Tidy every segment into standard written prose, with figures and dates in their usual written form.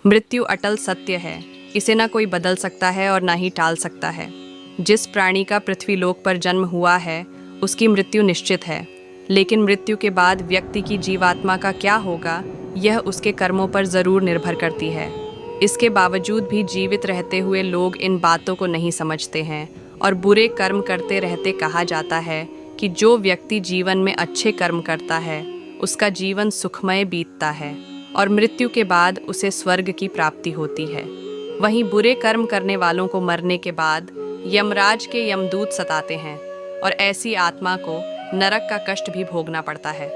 मृत्यु अटल सत्य है, इसे ना कोई बदल सकता है और ना ही टाल सकता है। जिस प्राणी का पृथ्वीलोक पर जन्म हुआ है उसकी मृत्यु निश्चित है, लेकिन मृत्यु के बाद व्यक्ति की जीवात्मा का क्या होगा यह उसके कर्मों पर ज़रूर निर्भर करती है। इसके बावजूद भी जीवित रहते हुए लोग इन बातों को नहीं समझते हैं और बुरे कर्म करते रहते कहा जाता है कि जो व्यक्ति जीवन में अच्छे कर्म करता है उसका जीवन सुखमय बीतता है और मृत्यु के बाद उसे स्वर्ग की प्राप्ति होती है। वहीं बुरे कर्म करने वालों को मरने के बाद यमराज के यमदूत सताते हैं और ऐसी आत्मा को नरक का कष्ट भी भोगना पड़ता है।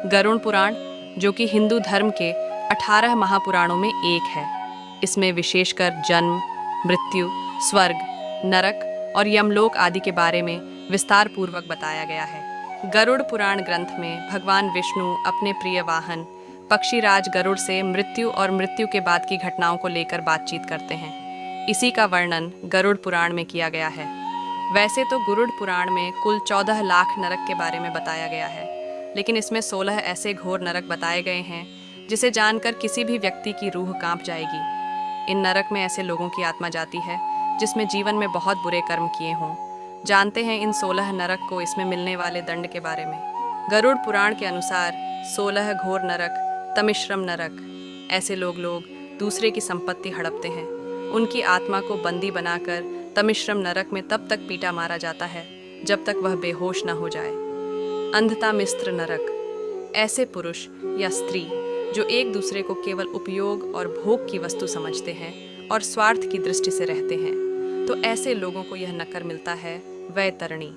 गरुड़ पुराण, जो कि हिंदू धर्म के 18 महापुराणों में एक है, इसमें विशेषकर जन्म, मृत्यु, स्वर्ग, नरक और यमलोक आदि के बारे में विस्तार पूर्वक बताया गया है। गरुड़ पुराण ग्रंथ में भगवान विष्णु अपने प्रिय वाहन पक्षीराज गरुड़ से मृत्यु और मृत्यु के बाद की घटनाओं को लेकर बातचीत करते हैं। इसी का वर्णन गरुड़ पुराण में किया गया है। वैसे तो गरुड़ पुराण में कुल 14 लाख नरक के बारे में बताया गया है, लेकिन इसमें 16 ऐसे घोर नरक बताए गए हैं जिसे जानकर किसी भी व्यक्ति की रूह कांप जाएगी। इन नरक में ऐसे लोगों की आत्मा जाती है जिसमें जीवन में बहुत बुरे कर्म किए हों। जानते हैं इन 16 नरक को इसमें मिलने वाले दंड के बारे में। गरुड़ पुराण के अनुसार 16 घोर नरक तमिश्रम नरक। ऐसे लोग दूसरे की संपत्ति हड़पते हैं। उनकी आत्मा को बंदी बनाकर तमिश्रम नरक में तब तक पीटा मारा जाता है जब तक वह बेहोश न हो जाए। अंधता मिस्र नरक। ऐसे पुरुष या स्त्री जो एक दूसरे को केवल उपयोग और भोग की वस्तु समझते हैं और स्वार्थ की दृष्टि से रहते हैं, तो ऐसे लोगों को यह नकर मिलता है वैतरणी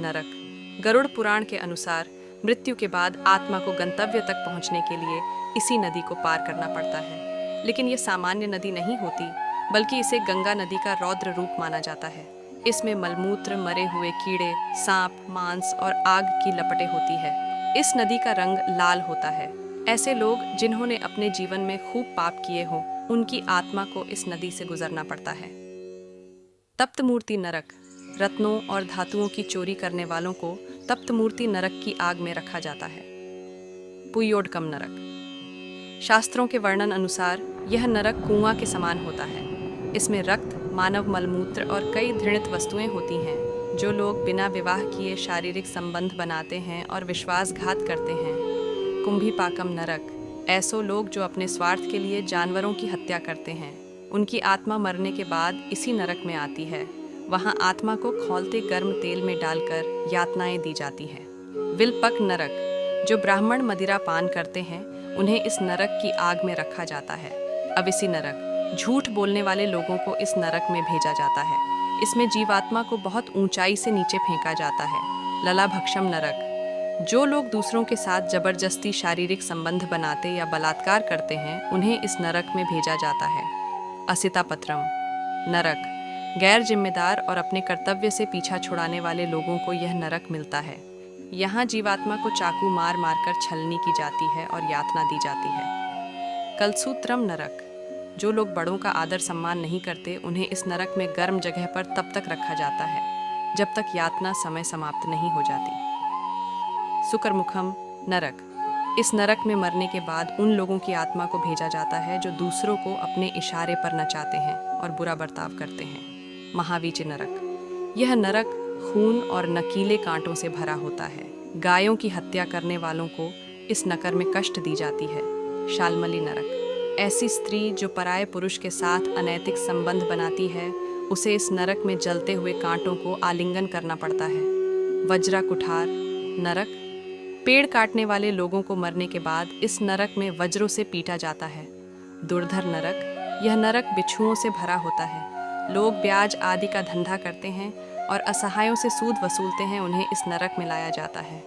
नरक। गरुड़ पुराण के अनुसार मृत्यु के बाद आत्मा को गंतव्य तक पहुंचने के लिए इसी नदी को पार करना पड़ता है, लेकिन ये सामान्य नदी नहीं होती, बल्कि इसे गंगा नदी का रौद्र रूप माना जाता है। इसमें मलमूत्र, मरे हुए कीड़े, सांप, मांस और आग की लपटें होती है। इस नदी का रंग लाल होता है। ऐसे लोग जिन्होंने अपने जीवन में खूब पाप किए हों, उनकी आत्मा को इस नदी से गुजरना पड़ता है। तप्त मूर्ति नरक। रत्नों और धातुओं की चोरी करने वालों को तप्त मूर्ति नरक की आग में रखा जाता है। पुयोडकम नरक। शास्त्रों के वर्णन अनुसार यह नरक कुआं के समान होता है। इसमें रक्त, मानव मलमूत्र और कई घृणित वस्तुएं होती हैं। जो लोग बिना विवाह किए शारीरिक संबंध बनाते हैं और विश्वासघात करते हैं। कुंभीपाकम नरक। ऐसो लोग जो अपने स्वार्थ के लिए जानवरों की हत्या करते हैं, उनकी आत्मा मरने के बाद इसी नरक में आती है। वहाँ आत्मा को खौलते गर्म तेल में डालकर यातनाएं दी जाती हैं। विलपक नरक। जो ब्राह्मण मदिरा पान करते हैं उन्हें इस नरक की आग में रखा जाता है। अविसी नरक। झूठ बोलने वाले लोगों को इस नरक में भेजा जाता है। इसमें जीवात्मा को बहुत ऊंचाई से नीचे फेंका जाता है। ललाभक्षम नरक। जो लोग दूसरों के साथ जबरदस्ती शारीरिक संबंध बनाते या बलात्कार करते हैं, उन्हें इस नरक में भेजा जाता है। असितापत्रम नरक। गैर जिम्मेदार और अपने कर्तव्य से पीछा छुड़ाने वाले लोगों को यह नरक मिलता है। यहाँ जीवात्मा को चाकू मार मार कर छलनी की जाती है और यातना दी जाती है। कलसूत्रम नरक। जो लोग बड़ों का आदर सम्मान नहीं करते, उन्हें इस नरक में गर्म जगह पर तब तक रखा जाता है जब तक यातना समय समाप्त नहीं हो जाती। सुकरमुखम नरक। इस नरक में मरने के बाद उन लोगों की आत्मा को भेजा जाता है जो दूसरों को अपने इशारे पर नचाते हैं और बुरा बर्ताव करते हैं। महावीच नरक। यह नरक खून और नकीले कांटों से भरा होता है। गायों की हत्या करने वालों को इस नकर में कष्ट दी जाती है। शालमली नरक। ऐसी स्त्री जो पराये पुरुष के साथ अनैतिक संबंध बनाती है, उसे इस नरक में जलते हुए कांटों को आलिंगन करना पड़ता है। वज्रा कुठार नरक। पेड़ काटने वाले लोगों को मरने के बाद इस नरक में वज्रों से पीटा जाता है। दुर्धर नरक। यह नरक बिच्छुओं से भरा होता है। लोग ब्याज आदि का धंधा करते हैं और असहायों से सूद वसूलते हैं, उन्हें इस नरक में लाया जाता है।